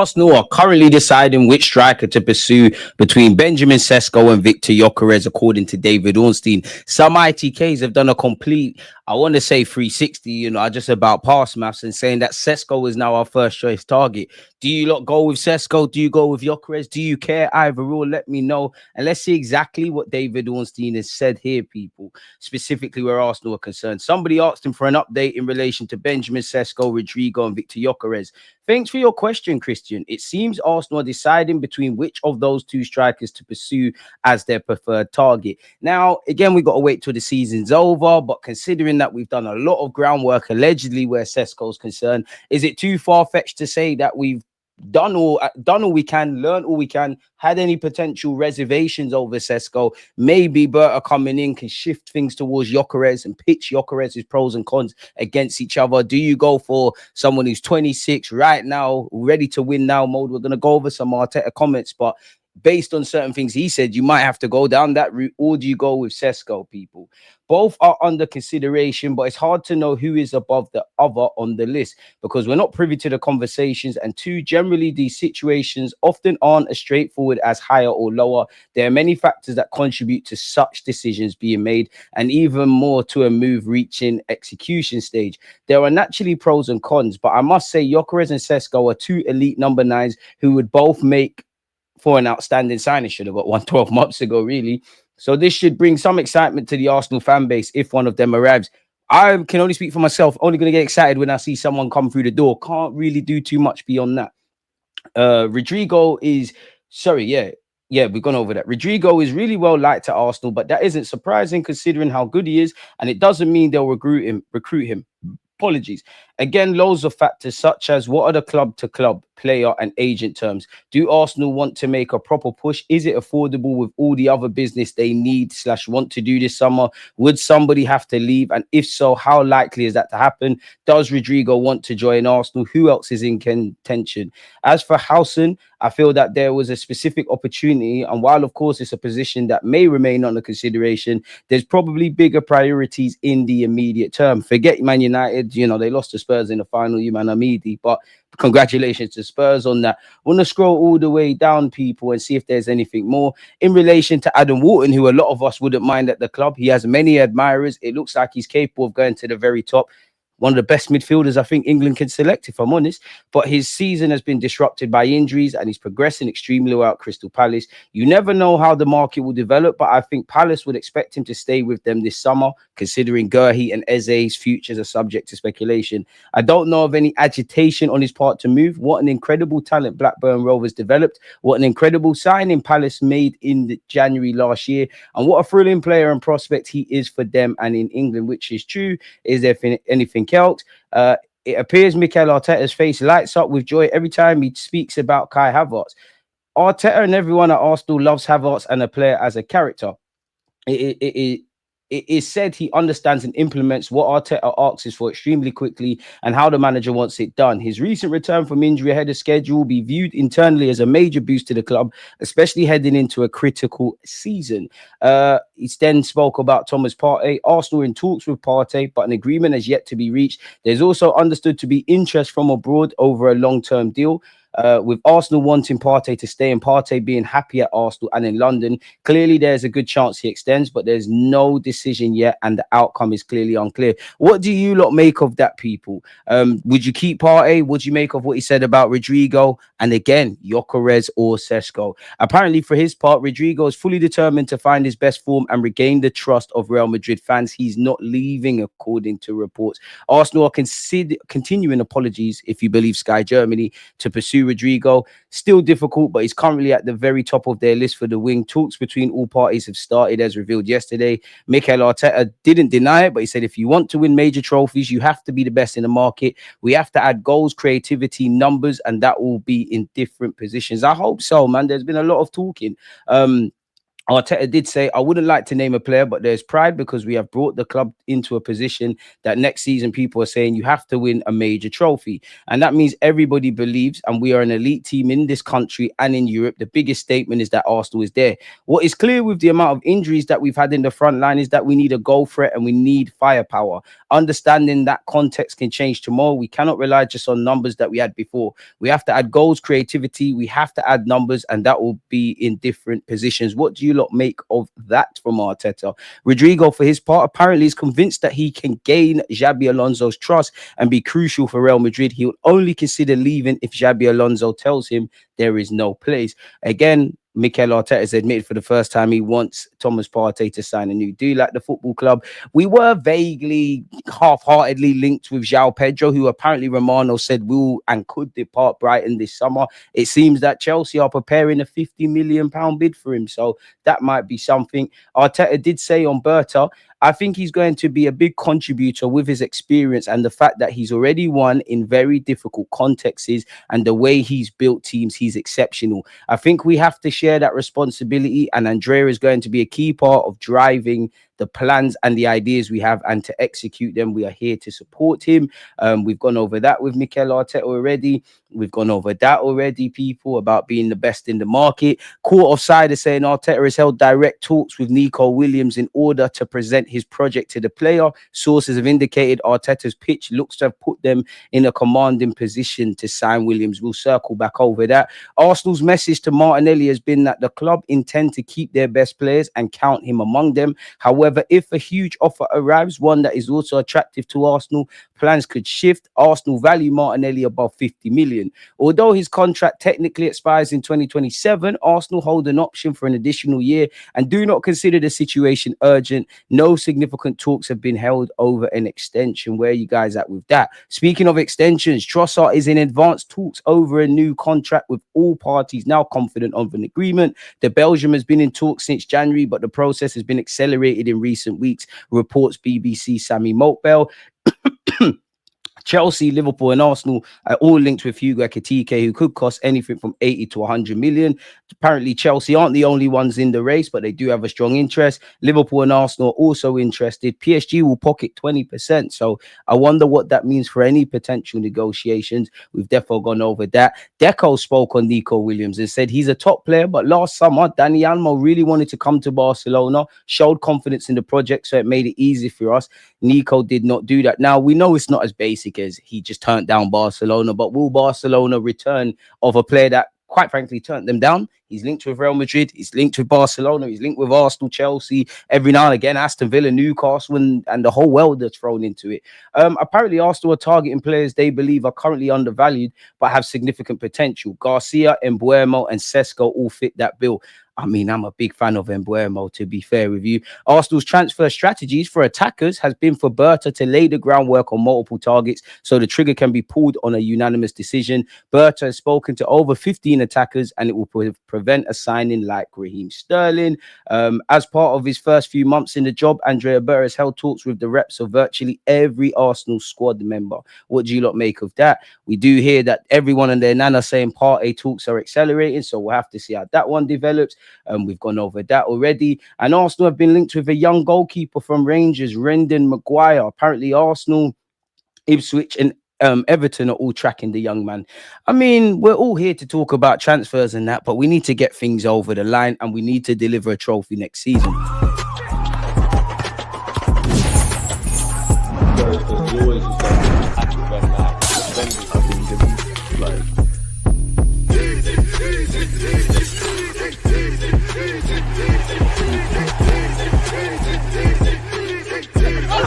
Arsenal are currently deciding which striker to pursue between Benjamin Sesko and Viktor Gyökeres, according to David Ornstein. Some ITKs have done a complete, I want to say 360, I just about pass maths and saying that Sesko is now our first choice target. Do you lot go with Sesko? Do you go with Gyökeres? Do you care either or? Let me know. And let's see exactly what David Ornstein has said here, people, specifically where Arsenal are concerned. Somebody asked him for an update in relation to Benjamin Sesko, Rodrygo, and Viktor Gyökeres. Thanks for your question, Christian. It seems Arsenal are deciding between which of those two strikers to pursue as their preferred target. Now, again, we've got to wait till the season's over, but considering that we've done a lot of groundwork allegedly where Sesko's concerned, is it too far-fetched to say that we've done all we can, learned all we can, had any potential reservations over Sesko? Maybe Berta coming in can shift things towards Gyökeres and pitch Gyökeres' pros and cons against each other. Do you go for someone who's 26 right now, ready to win now mode? We're going to go over some Arteta comments, but based on certain things he said, you might have to go down that route, or do you go with Sesko, people? Both are under consideration, but it's hard to know who is above the other on the list because we're not privy to the conversations. And two, generally, these situations often aren't as straightforward as higher or lower. There are many factors that contribute to such decisions being made, and even more to a move reaching execution stage. There are naturally pros and cons, but I must say Gyökeres and Sesko are two elite number nines who would both make for an outstanding signing. Should have got one 12 months ago, really. So this should bring some excitement to the Arsenal fan base if one of them arrives. I can only speak for myself. Only going to get excited when I see someone come through the door. Can't really do too much beyond that. Rodrygo is... Sorry, yeah, we've gone over that. Rodrygo is really well liked at Arsenal, but that isn't surprising considering how good he is, and it doesn't mean they'll recruit him. Apologies. Again, loads of factors such as what are the club-to-club, player and agent terms? Do Arsenal want to make a proper push? Is it affordable with all the other business they need/want to do this summer? Would somebody have to leave? And if so, how likely is that to happen? Does Rodrygo want to join Arsenal? Who else is in contention? As for Howson, I feel that there was a specific opportunity, and while of course it's a position that may remain under consideration, there's probably bigger priorities in the immediate term. Forget Man United, they lost to Spurs in the final, you man Amidi, but congratulations to Spurs on that. I want to scroll all the way down, people, and see if there's anything more in relation to Adam Wharton, who a lot of us wouldn't mind at the club. He has many admirers. It looks like he's capable of going to the very top. One of the best midfielders I think England can select, if I'm honest. But his season has been disrupted by injuries and he's progressing extremely well at Crystal Palace. You never know how the market will develop, but I think Palace would expect him to stay with them this summer, considering Gerhi and Eze's futures are subject to speculation. I don't know of any agitation on his part to move. What an incredible talent Blackburn Rovers developed. What an incredible signing Palace made in January last year. And what a thrilling player and prospect he is for them and in England, which is true. Is there anything else? It appears Mikel Arteta's face lights up with joy every time he speaks about Kai Havertz. Arteta and everyone at Arsenal loves Havertz and a player as a character. It is said he understands and implements what Arteta asks for extremely quickly and how the manager wants it done. His recent return from injury ahead of schedule will be viewed internally as a major boost to the club, especially heading into a critical season. He then spoke about Thomas Partey. Arsenal in talks with Partey, but an agreement has yet to be reached. There's also understood to be interest from abroad over a long-term deal. With Arsenal wanting Partey to stay and Partey being happy at Arsenal and in London, clearly there's a good chance he extends, but there's no decision yet and the outcome is clearly unclear. What do you lot make of that, people? Would you keep Partey? What do you make of what he said about Rodrygo? And again, Gyökeres or Sesko? Apparently, for his part, Rodrygo is fully determined to find his best form and regain the trust of Real Madrid fans. He's not leaving, according to reports. Arsenal are continuing apologies, if you believe Sky Germany, to pursue Rodrygo. Still difficult, but he's currently at the very top of their list for the wing. Talks between all parties have started, as revealed yesterday. Mikel Arteta didn't deny it, but he said, if you want to win major trophies, you have to be the best in the market. We have to add goals, creativity, numbers, and that will be in different positions. I hope so, man. There's been a lot of talking. Arteta did say, I wouldn't like to name a player, but there's pride because we have brought the club into a position that next season people are saying you have to win a major trophy. And that means everybody believes, and we are an elite team in this country and in Europe. The biggest statement is that Arsenal is there. What is clear with the amount of injuries that we've had in the front line is that we need a goal threat and we need firepower. Understanding that context can change tomorrow. We cannot rely just on numbers that we had before. We have to add goals, creativity. We have to add numbers, and that will be in different positions. What do you lot make of that from Arteta? Rodrygo, for his part, apparently is convinced that he can gain Xabi Alonso's trust and be crucial for Real Madrid. He'll only consider leaving if Xabi Alonso tells him there is no place. Again, Mikel Arteta has admitted for the first time he wants Thomas Partey to sign a new deal at the football club. We were vaguely, half-heartedly linked with João Pedro, who apparently Romano said will and could depart Brighton this summer. It seems that Chelsea are preparing a £50 million bid for him, so that might be something. Arteta did say on Berta, I think he's going to be a big contributor with his experience and the fact that he's already won in very difficult contexts, and the way he's built teams, he's exceptional. I think we have to share that responsibility, and Andrea is going to be a key part of driving the plans and the ideas we have and to execute them. We are here to support him. We've gone over that with Mikel Arteta already. We've gone over that already, people, about being the best in the market. Court offside is saying Arteta has held direct talks with Nico Williams in order to present his project to the player. Sources have indicated Arteta's pitch looks to have put them in a commanding position to sign Williams. We'll circle back over that. Arsenal's message to Martinelli has been that the club intend to keep their best players and count him among them. However, if a huge offer arrives, one that is also attractive to Arsenal, plans could shift. Arsenal value Martinelli above 50 million. Although his contract technically expires in 2027, Arsenal hold an option for an additional year and do not consider the situation urgent. No significant talks have been held over an extension. Where are you guys at with that? Speaking of extensions, Trossard is in advanced talks over a new contract with all parties now confident of an agreement. The Belgium has been in talks since January, but the process has been accelerated in recent weeks, reports BBC Sami Mokbel. Chelsea, Liverpool and Arsenal are all linked with Hugo Ekitike, who could cost anything from 80 to 100 million. Apparently, Chelsea aren't the only ones in the race, but they do have a strong interest. Liverpool and Arsenal are also interested. PSG will pocket 20%. So I wonder what that means for any potential negotiations. We've definitely gone over that. Deco spoke on Nico Williams and said he's a top player, but last summer, Dani Almo really wanted to come to Barcelona, showed confidence in the project, so it made it easy for us. Nico did not do that. Now, we know it's not as basic as he just turned down Barcelona, but will Barcelona return of a player that quite frankly turned them down? He's linked with Real Madrid, he's linked with Barcelona, he's linked with Arsenal, Chelsea, every now and again, Aston Villa, Newcastle, and the whole world that's thrown into it. Apparently, Arsenal are targeting players they believe are currently undervalued but have significant potential. Garcia, Embuemo, and Sesko all fit that bill. I mean, I'm a big fan of Embuemo, to be fair with you. Arsenal's transfer strategies for attackers has been for Berta to lay the groundwork on multiple targets so the trigger can be pulled on a unanimous decision. Berta has spoken to over 15 attackers and it will prevent a signing like Raheem Sterling. As part of his first few months in the job, Andrea Berta has held talks with the reps of virtually every Arsenal squad member. What do you lot make of that? We do hear that everyone and their nana saying Partey talks are accelerating, so we'll have to see how that one develops. We've gone over that already. And Arsenal have been linked with a young goalkeeper from Rangers, Rendon Maguire. Apparently, Arsenal, Ipswich, and Everton are all tracking the young man. I mean, we're all here to talk about transfers and that, but we need to get things over the line and we need to deliver a trophy next season. As always,